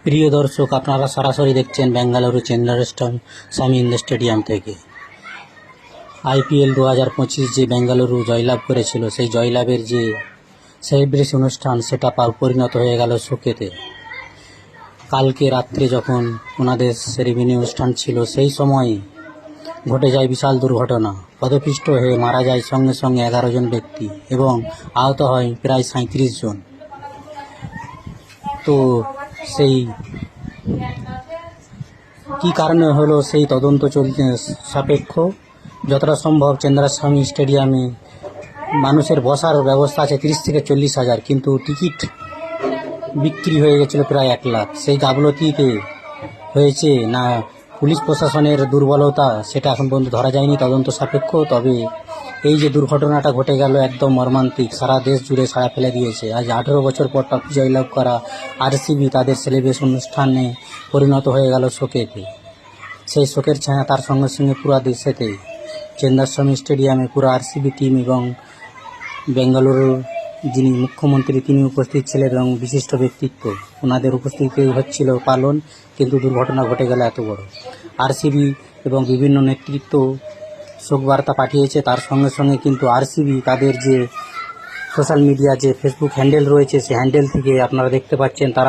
প্রিয় দর্শক, আপনারা সরাসরি দেখছেন বেঙ্গালুরু চেন্নাস্বামী ইন্ডোর স্টেডিয়াম থেকে। IPL 2025 যে বেঙ্গালুরু জয়লাভ করেছিল, সেই জয়লাভের যে সেলিব্রেশন অনুষ্ঠান, সেটা পরিণত হয়ে গেল শোকেতে। কালকে রাত্রে যখন ওনাদের সেরিমনি অনুষ্ঠান ছিল, সেই সময় ঘটে যায় বিশাল দুর্ঘটনা। পদপিষ্ট হয়ে মারা যায় সঙ্গে সঙ্গে 11 জন ব্যক্তি এবং আহত হয় প্রায় 37 জন। তো সেই কী কারণে হলো সেই তদন্ত চলতে সাপেক্ষ। যতটা সম্ভব চেন্নাস্বামী স্টেডিয়ামে মানুষের বসার ব্যবস্থা আছে 30 থেকে 40 হাজার, কিন্তু টিকিট বিক্রি হয়ে গেছিলো প্রায় 1 লাখ। সেই গাফলতিতে হয়েছে না পুলিশ প্রশাসনের দুর্বলতা, সেটা এখন পর্যন্ত ধরা যায়নি তদন্ত সাপেক্ষ। তবে এই যে দুর্ঘটনাটা ঘটে গেল, একদম মর্মান্তিক, সারা দেশ জুড়ে সাড়া ফেলে দিয়েছে। আজ 18 বছর পর ট্রফি জয়লাভ করা RCB তাদের সেলিব্রেশন অনুষ্ঠানে পরিণত হয়ে গেল শোকেতে। সেই শোকের ছায়া তার সঙ্গে সঙ্গে পুরো দেশেতে। চেন্নাস্বামী স্টেডিয়ামে পুরো RCB টিম এবং বেঙ্গালুরুর যিনি মুখ্যমন্ত্রী তিনি উপস্থিত ছিলেন এবং বিশিষ্ট ব্যক্তিত্ব, ওনাদের উপস্থিতিতে হচ্ছিল পালন, কিন্তু দুর্ঘটনা ঘটে গেল এত বড়। RCB এবং বিভিন্ন নেতৃত্ব শোকবার্তা পাঠিয়েছে। তার সঙ্গে সঙ্গে কিন্তু RCB তাদের যে সোশ্যাল মিডিয়া যে ফেসবুক হ্যান্ডেল রয়েছে, সেই হ্যান্ডেল থেকে আপনারা দেখতে পাচ্ছেন তারা